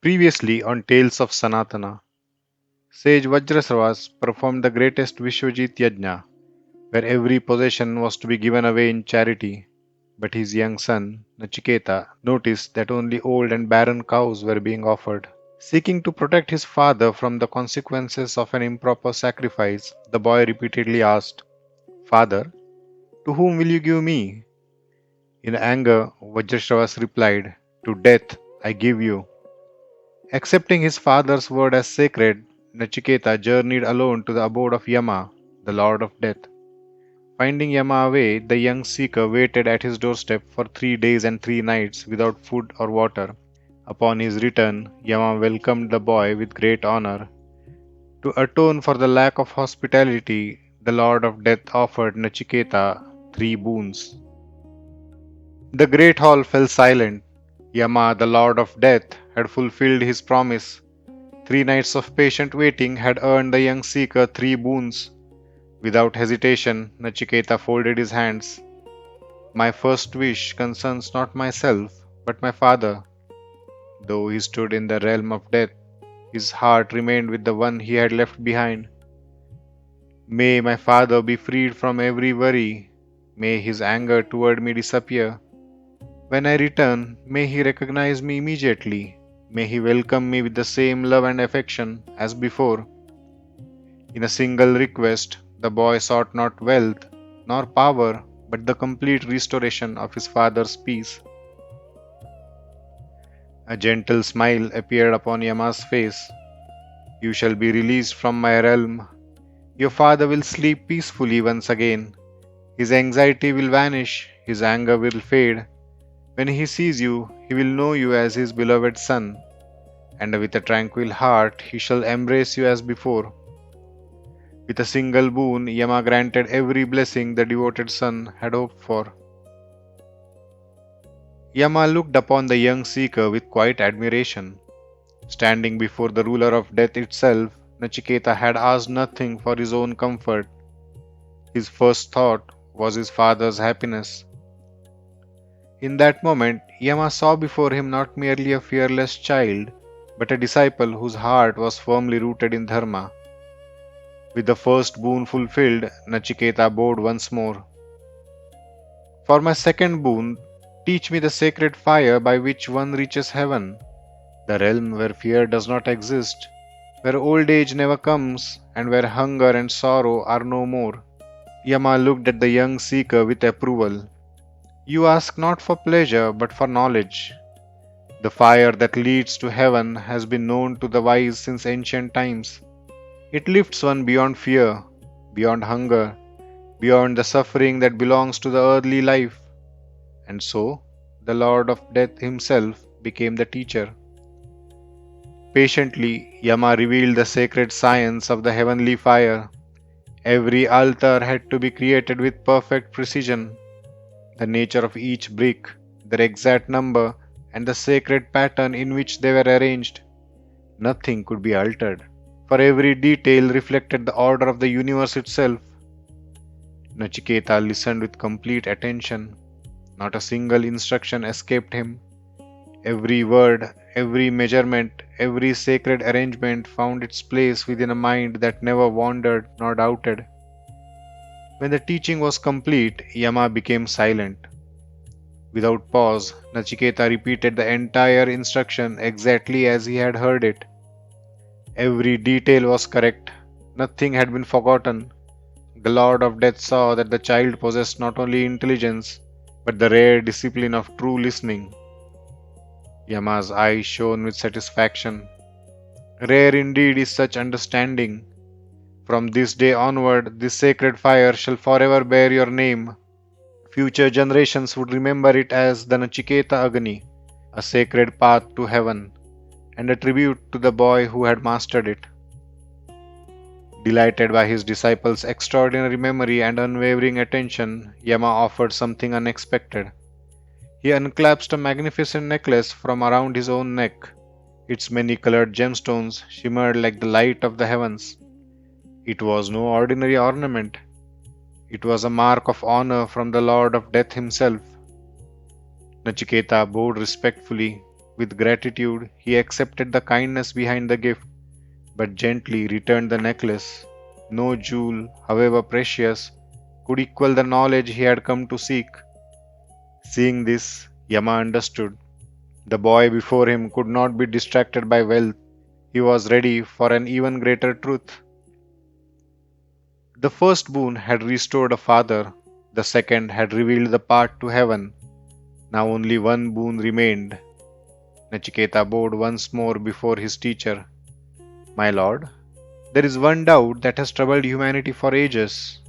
Previously on Tales of Sanatana, sage Vajrasravas performed the greatest Vishwajit Yajna, where every possession was to be given away in charity. But his young son, Nachiketa, noticed that only old and barren cows were being offered. Seeking to protect his father from the consequences of an improper sacrifice, the boy repeatedly asked, "Father, to whom will you give me?" In anger, Vajrasravas replied, "To death I give you." Accepting his father's word as sacred, Nachiketa journeyed alone to the abode of Yama, the Lord of Death. Finding Yama away, the young seeker waited at his doorstep for 3 days and 3 nights without food or water. Upon his return, Yama welcomed the boy with great honor. To atone for the lack of hospitality, the Lord of Death offered Nachiketa 3 boons. The great hall fell silent. Yama, the Lord of Death, had fulfilled his promise. 3 nights of patient waiting had earned the young seeker 3 boons. Without hesitation, Nachiketa folded his hands. "My first wish concerns not myself, but my father." Though he stood in the realm of death, his heart remained with the one he had left behind. "May my father be freed from every worry. May his anger toward me disappear. When I return, may he recognize me immediately. May he welcome me with the same love and affection as before." In a single request, the boy sought not wealth nor power, but the complete restoration of his father's peace. A gentle smile appeared upon Yama's face. "You shall be released from my realm. Your father will sleep peacefully once again. His anxiety will vanish, his anger will fade. When he sees you, he will know you as his beloved son, and with a tranquil heart he shall embrace you as before." With a single boon, Yama granted every blessing the devoted son had hoped for. Yama looked upon the young seeker with quiet admiration. Standing before the ruler of death itself, Nachiketa had asked nothing for his own comfort. His first thought was his father's happiness. In that moment, Yama saw before him not merely a fearless child, but a disciple whose heart was firmly rooted in Dharma. With the first boon fulfilled, Nachiketa bowed once more. "For my second boon, teach me the sacred fire by which one reaches heaven, the realm where fear does not exist, where old age never comes, and where hunger and sorrow are no more." Yama looked at the young seeker with approval. "You ask not for pleasure, but for knowledge. The fire that leads to heaven has been known to the wise since ancient times. It lifts one beyond fear, beyond hunger, beyond the suffering that belongs to the earthly life." And so, the Lord of Death himself became the teacher. Patiently, Yama revealed the sacred science of the heavenly fire. Every altar had to be created with perfect precision. The nature of each brick, their exact number, and the sacred pattern in which they were arranged. Nothing could be altered, for every detail reflected the order of the universe itself. Nachiketa listened with complete attention. Not a single instruction escaped him. Every word, every measurement, every sacred arrangement found its place within a mind that never wandered nor doubted. When the teaching was complete, Yama became silent. Without pause, Nachiketa repeated the entire instruction exactly as he had heard it. Every detail was correct. Nothing had been forgotten. The Lord of Death saw that the child possessed not only intelligence, but the rare discipline of true listening. Yama's eyes shone with satisfaction. Rare indeed is such understanding. From this day onward, this sacred fire shall forever bear your name. Future generations would remember it as the Naciketa Agni, a sacred path to heaven, and a tribute to the boy who had mastered it. Delighted by his disciples' extraordinary memory and unwavering attention, Yama offered something unexpected. He unclasped a magnificent necklace from around his own neck. Its many-colored gemstones shimmered like the light of the heavens. It was no ordinary ornament. It was a mark of honor from the Lord of Death himself. Nachiketa bowed respectfully. With gratitude, he accepted the kindness behind the gift, but gently returned the necklace. No jewel, however precious, could equal the knowledge he had come to seek. Seeing this, Yama understood. The boy before him could not be distracted by wealth. He was ready for an even greater truth. The first boon had restored a father, the second had revealed the path to heaven. Now only one boon remained. Nachiketa bowed once more before his teacher. My lord, there is one doubt that has troubled humanity for ages.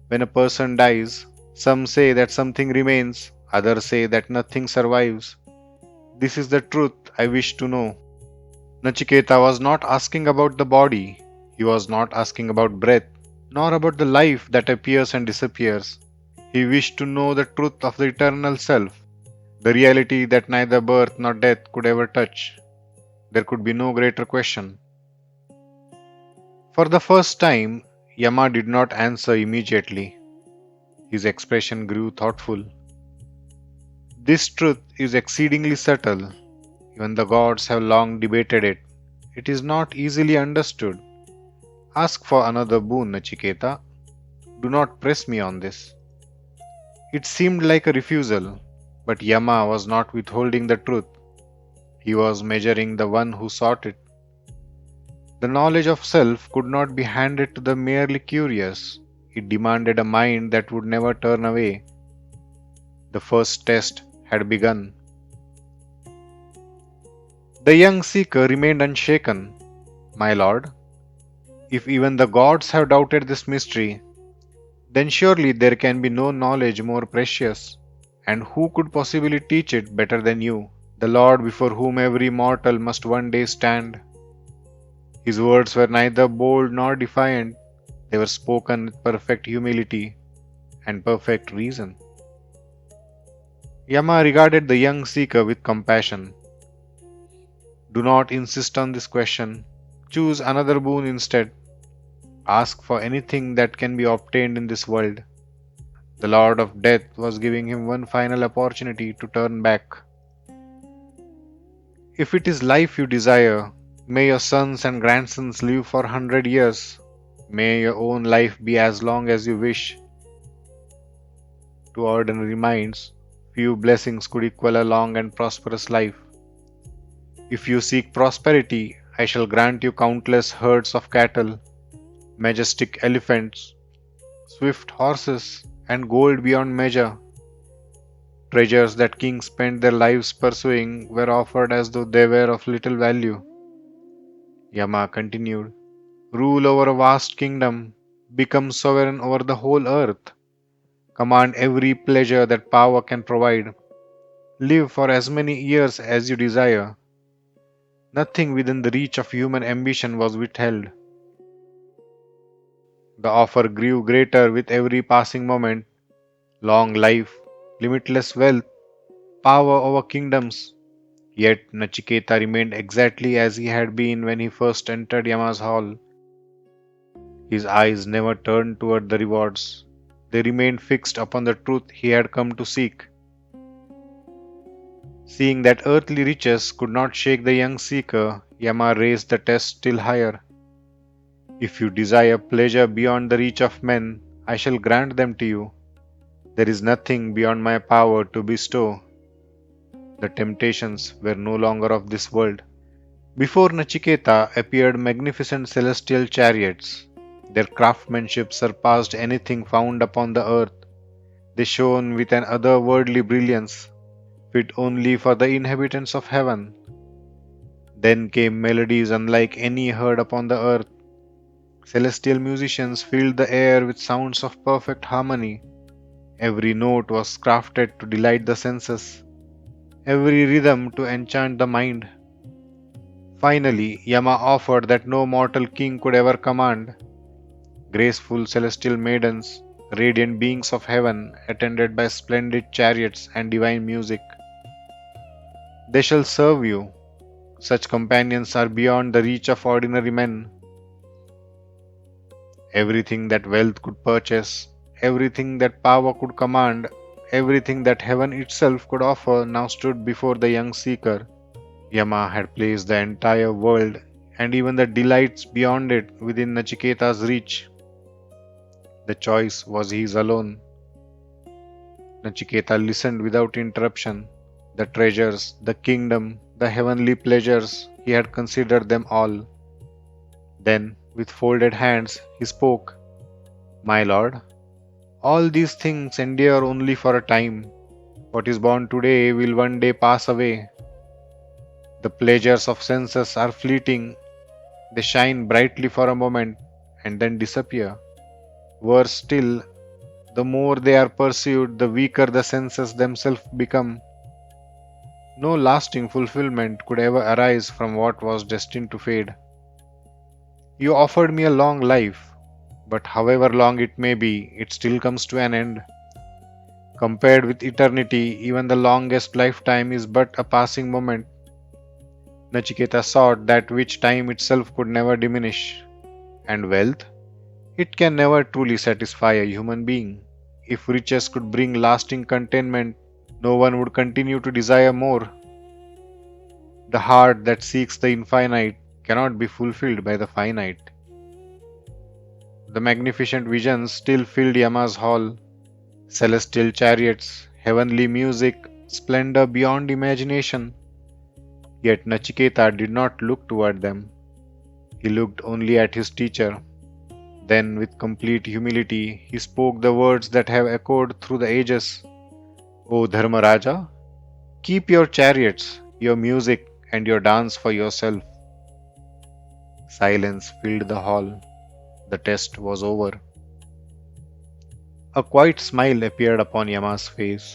When a person dies, some say that something remains, others say that nothing survives. This is the truth I wish to know. Nachiketa was not asking about the body, he was not asking about breath, nor about the life that appears and disappears. He wished to know the truth of the eternal self, the reality that neither birth nor death could ever touch. There could be no greater question. For the first time, Yama did not answer immediately. His expression grew thoughtful. This truth is exceedingly subtle. Even the gods have long debated it. It is not easily understood. Ask for another boon, Nachiketa. Do not press me on this. It seemed like a refusal, but Yama was not withholding the truth. He was measuring the one who sought it. The knowledge of self could not be handed to the merely curious. It demanded a mind that would never turn away. The first test had begun. The young seeker remained unshaken. My lord, if even the gods have doubted this mystery, then surely there can be no knowledge more precious. And who could possibly teach it better than you, the Lord before whom every mortal must one day stand? His words were neither bold nor defiant. They were spoken with perfect humility and perfect reason. Yama regarded the young seeker with compassion. Do not insist on this question. Choose another boon instead. Ask for anything that can be obtained in this world. The Lord of Death was giving him one final opportunity to turn back. If it is life you desire, may your sons and grandsons live for 100 years. May your own life be as long as you wish. To ordinary minds, few blessings could equal a long and prosperous life. If you seek prosperity, I shall grant you countless herds of cattle, majestic elephants, swift horses, and gold beyond measure. Treasures that kings spent their lives pursuing were offered as though they were of little value. Yama continued, rule over a vast kingdom, become sovereign over the whole earth, command every pleasure that power can provide, live for as many years as you desire. Nothing within the reach of human ambition was withheld. The offer grew greater with every passing moment. Long life, limitless wealth, power over kingdoms. Yet Nachiketa remained exactly as he had been when he first entered Yama's hall. His eyes never turned toward the rewards. They remained fixed upon the truth he had come to seek. Seeing that earthly riches could not shake the young seeker, Yama raised the test still higher. If you desire pleasure beyond the reach of men, I shall grant them to you. There is nothing beyond my power to bestow. The temptations were no longer of this world. Before Nachiketa appeared magnificent celestial chariots. Their craftsmanship surpassed anything found upon the earth. They shone with an otherworldly brilliance, fit only for the inhabitants of heaven. Then came melodies unlike any heard upon the earth. Celestial musicians filled the air with sounds of perfect harmony. Every note was crafted to delight the senses, every rhythm to enchant the mind. Finally, Yama offered that no mortal king could ever command. Graceful celestial maidens, radiant beings of heaven, attended by splendid chariots and divine music. They shall serve you. Such companions are beyond the reach of ordinary men. Everything that wealth could purchase, everything that power could command, everything that heaven itself could offer now stood before the young seeker. Yama had placed the entire world and even the delights beyond it within Nachiketa's reach. The choice was his alone. Nachiketa listened without interruption. The treasures, the kingdom, the heavenly pleasures, he had considered them all. Then, with folded hands, he spoke, "My lord, all these things endure only for a time. What is born today will one day pass away. The pleasures of senses are fleeting. They shine brightly for a moment and then disappear. Worse still, the more they are pursued, the weaker the senses themselves become. No lasting fulfillment could ever arise from what was destined to fade. You offered me a long life, but however long it may be, it still comes to an end. Compared with eternity, even the longest lifetime is but a passing moment." Nachiketa sought that which time itself could never diminish, and wealth, it can never truly satisfy a human being. If riches could bring lasting contentment, no one would continue to desire more. The heart that seeks the infinite cannot be fulfilled by the finite. The magnificent visions still filled Yama's hall. Celestial chariots, heavenly music, splendor beyond imagination. Yet Nachiketa did not look toward them. He looked only at his teacher. Then, with complete humility, he spoke the words that have echoed through the ages. "O Dharmaraja, keep your chariots, your music, and your dance for yourself." Silence filled the hall. The test was over. A quiet smile appeared upon Yama's face.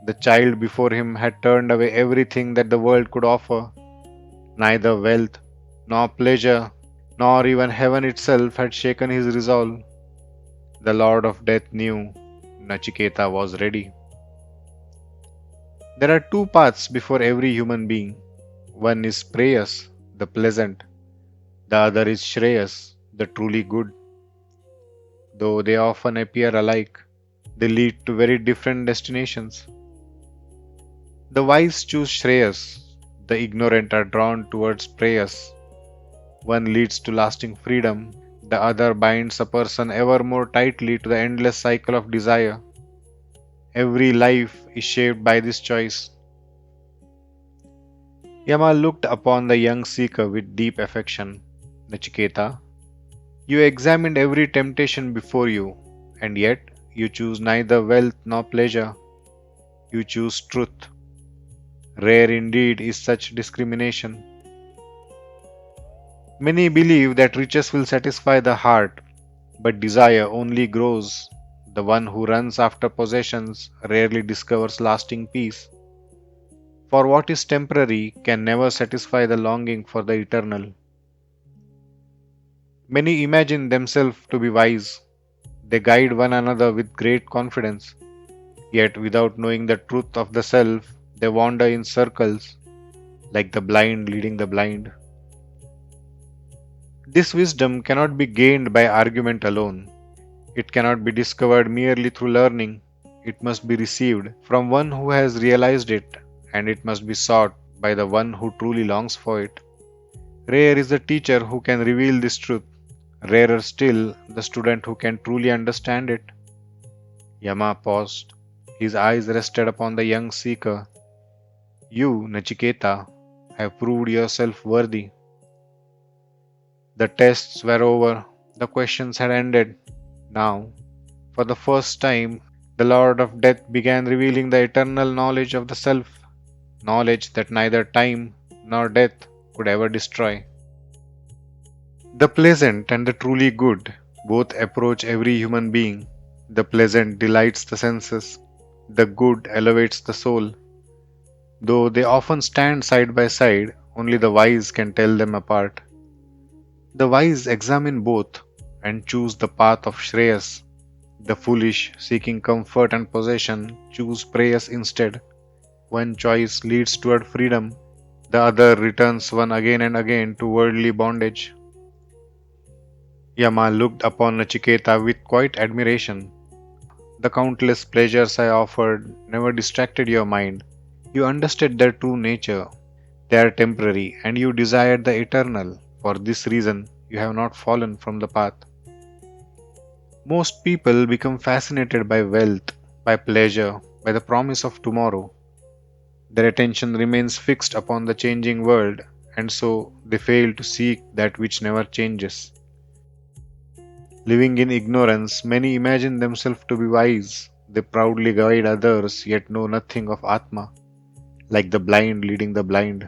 The child before him had turned away everything that the world could offer. Neither wealth, nor pleasure, nor even heaven itself had shaken his resolve. The Lord of Death knew Nachiketa was ready. There are two paths before every human being. One is Preyas, the pleasant. The other is Shreyas, the truly good. Though they often appear alike, they lead to very different destinations. The wise choose Shreyas, the ignorant are drawn towards Preyas. One leads to lasting freedom, the other binds a person ever more tightly to the endless cycle of desire. Every life is shaped by this choice. Yama looked upon the young seeker with deep affection. "Nachiketa, you examined every temptation before you, and yet you choose neither wealth nor pleasure. You choose truth. Rare indeed is such discrimination. Many believe that riches will satisfy the heart, but desire only grows. The one who runs after possessions rarely discovers lasting peace. For what is temporary can never satisfy the longing for the eternal. Many imagine themselves to be wise. They guide one another with great confidence. Yet without knowing the truth of the self, they wander in circles, like the blind leading the blind. This wisdom cannot be gained by argument alone. It cannot be discovered merely through learning. It must be received from one who has realized it, and it must be sought by the one who truly longs for it. Rare is the teacher who can reveal this truth. Rarer still, the student who can truly understand it." Yama paused. His eyes rested upon the young seeker. "You, Nachiketa, have proved yourself worthy." The tests were over. The questions had ended. Now, for the first time, the Lord of Death began revealing the eternal knowledge of the self, knowledge that neither time nor death could ever destroy. The pleasant and the truly good both approach every human being. The pleasant delights the senses, the good elevates the soul. Though they often stand side by side, only the wise can tell them apart. The wise examine both and choose the path of Shreyas. The foolish, seeking comfort and possession, choose Preyas instead. One choice leads toward freedom, the other returns one again and again to worldly bondage. Yama looked upon Nachiketa with quiet admiration. The countless pleasures I offered never distracted your mind. You understood their true nature. They are temporary, and you desired the eternal. For this reason, you have not fallen from the path. Most people become fascinated by wealth, by pleasure, by the promise of tomorrow. Their attention remains fixed upon the changing world, and so they fail to seek that which never changes. Living in ignorance, many imagine themselves to be wise. They proudly guide others, yet know nothing of Atma, like the blind leading the blind.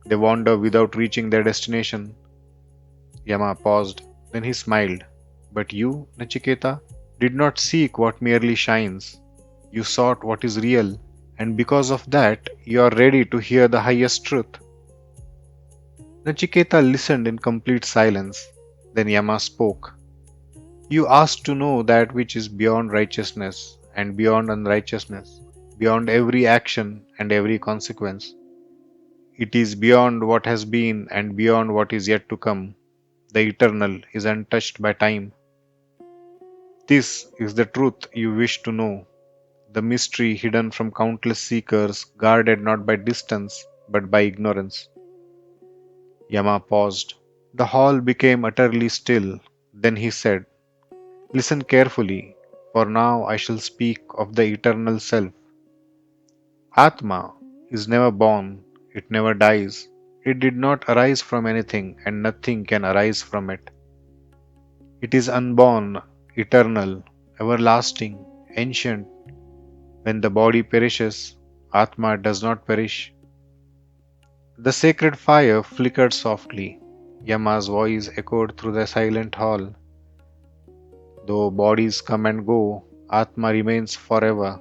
They wander without reaching their destination. Yama paused, then he smiled. But you, Nachiketa, did not seek what merely shines. You sought what is real, and because of that, you are ready to hear the highest truth. Nachiketa listened in complete silence. Then Yama spoke. You asked to know that which is beyond righteousness and beyond unrighteousness, beyond every action and every consequence. It is beyond what has been and beyond what is yet to come. The eternal is untouched by time. This is the truth you wish to know, the mystery hidden from countless seekers, guarded not by distance but by ignorance. Yama paused. The hall became utterly still. Then he said, listen carefully, for now I shall speak of the eternal self. Atma is never born, it never dies. It did not arise from anything, and nothing can arise from it. It is unborn, eternal, everlasting, ancient. When the body perishes, Atma does not perish. The sacred fire flickered softly. Yama's voice echoed through the silent hall. Though bodies come and go, Atma remains forever.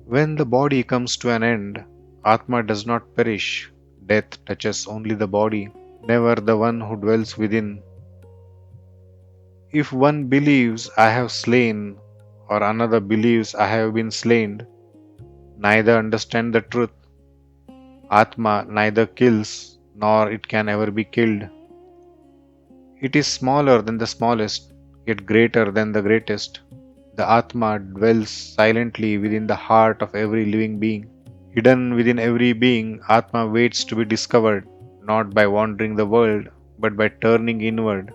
When the body comes to an end, Atma does not perish. Death touches only the body, never the one who dwells within. If one believes I have slain, or another believes I have been slain, neither understand the truth. Atma neither kills, nor it can ever be killed. It is smaller than the smallest, yet greater than the greatest. The Atma dwells silently within the heart of every living being. Hidden within every being, Atma waits to be discovered, not by wandering the world, but by turning inward.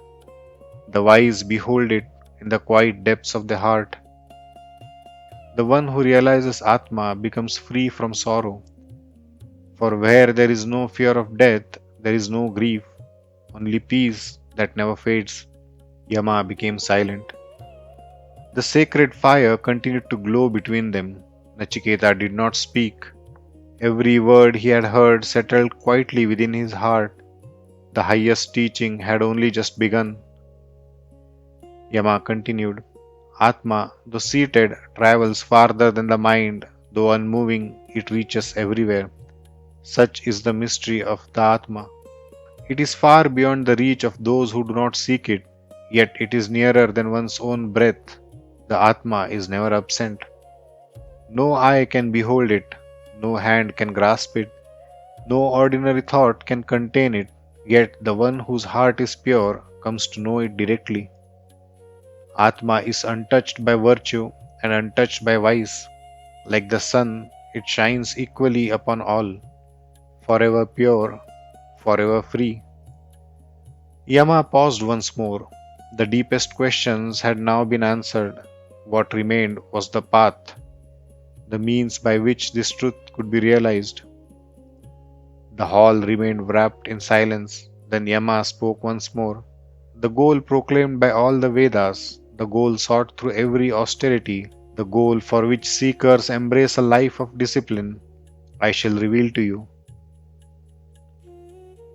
The wise behold it in the quiet depths of the heart. The one who realizes Atma becomes free from sorrow. For where there is no fear of death, there is no grief, only peace that never fades. Yama became silent. The sacred fire continued to glow between them. Nachiketa did not speak. Every word he had heard settled quietly within his heart. The highest teaching had only just begun. Yama continued. Atma, though seated, travels farther than the mind, though unmoving, it reaches everywhere. Such is the mystery of the Atma. It is far beyond the reach of those who do not seek it, yet it is nearer than one's own breath. The Atma is never absent. No eye can behold it, no hand can grasp it, no ordinary thought can contain it, yet the one whose heart is pure comes to know it directly. Atma is untouched by virtue and untouched by vice. Like the sun, it shines equally upon all, forever pure, forever free. Yama paused once more. The deepest questions had now been answered. What remained was the path, the means by which this truth could be realized. The hall remained wrapped in silence. Then Yama spoke once more. The goal proclaimed by all the Vedas, the goal sought through every austerity, the goal for which seekers embrace a life of discipline, I shall reveal to you.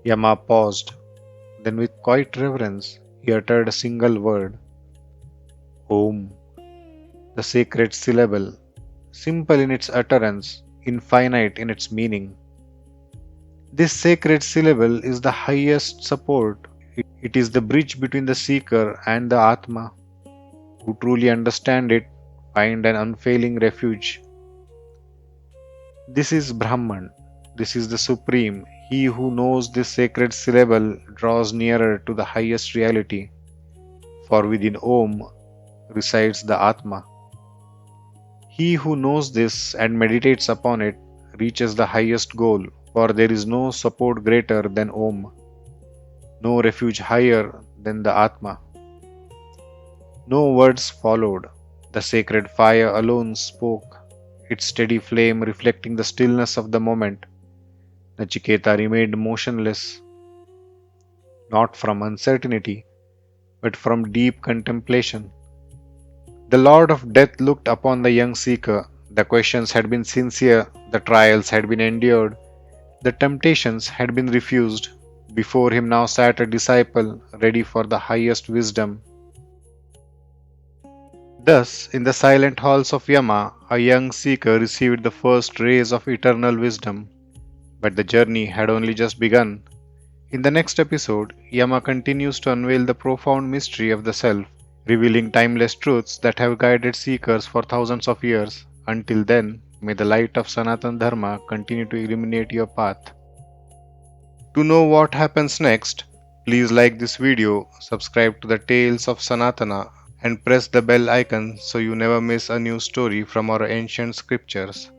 Yama paused. Then with quiet reverence, he uttered a single word. Om, the sacred syllable, simple in its utterance, infinite in its meaning. This sacred syllable is the highest support. It is the bridge between the seeker and the Atma. Who truly understand it find an unfailing refuge. This is Brahman. This is the Supreme. He who knows this sacred syllable draws nearer to the highest reality. For within Om resides the Atma. He who knows this and meditates upon it reaches the highest goal, for there is no support greater than Om, no refuge higher than the Atma. No words followed. The sacred fire alone spoke, its steady flame reflecting the stillness of the moment. Nachiketa remained motionless, not from uncertainty, but from deep contemplation. The Lord of Death looked upon the young seeker. The questions had been sincere, the trials had been endured, the temptations had been refused. Before him now sat a disciple ready for the highest wisdom. Thus, in the silent halls of Yama, a young seeker received the first rays of eternal wisdom. But the journey had only just begun. In the next episode, Yama continues to unveil the profound mystery of the self, revealing timeless truths that have guided seekers for thousands of years. Until then, may the light of Sanatana Dharma continue to illuminate your path. To know what happens next, please like this video, subscribe to the Tales of Sanatana, and press the bell icon so you never miss a new story from our ancient scriptures.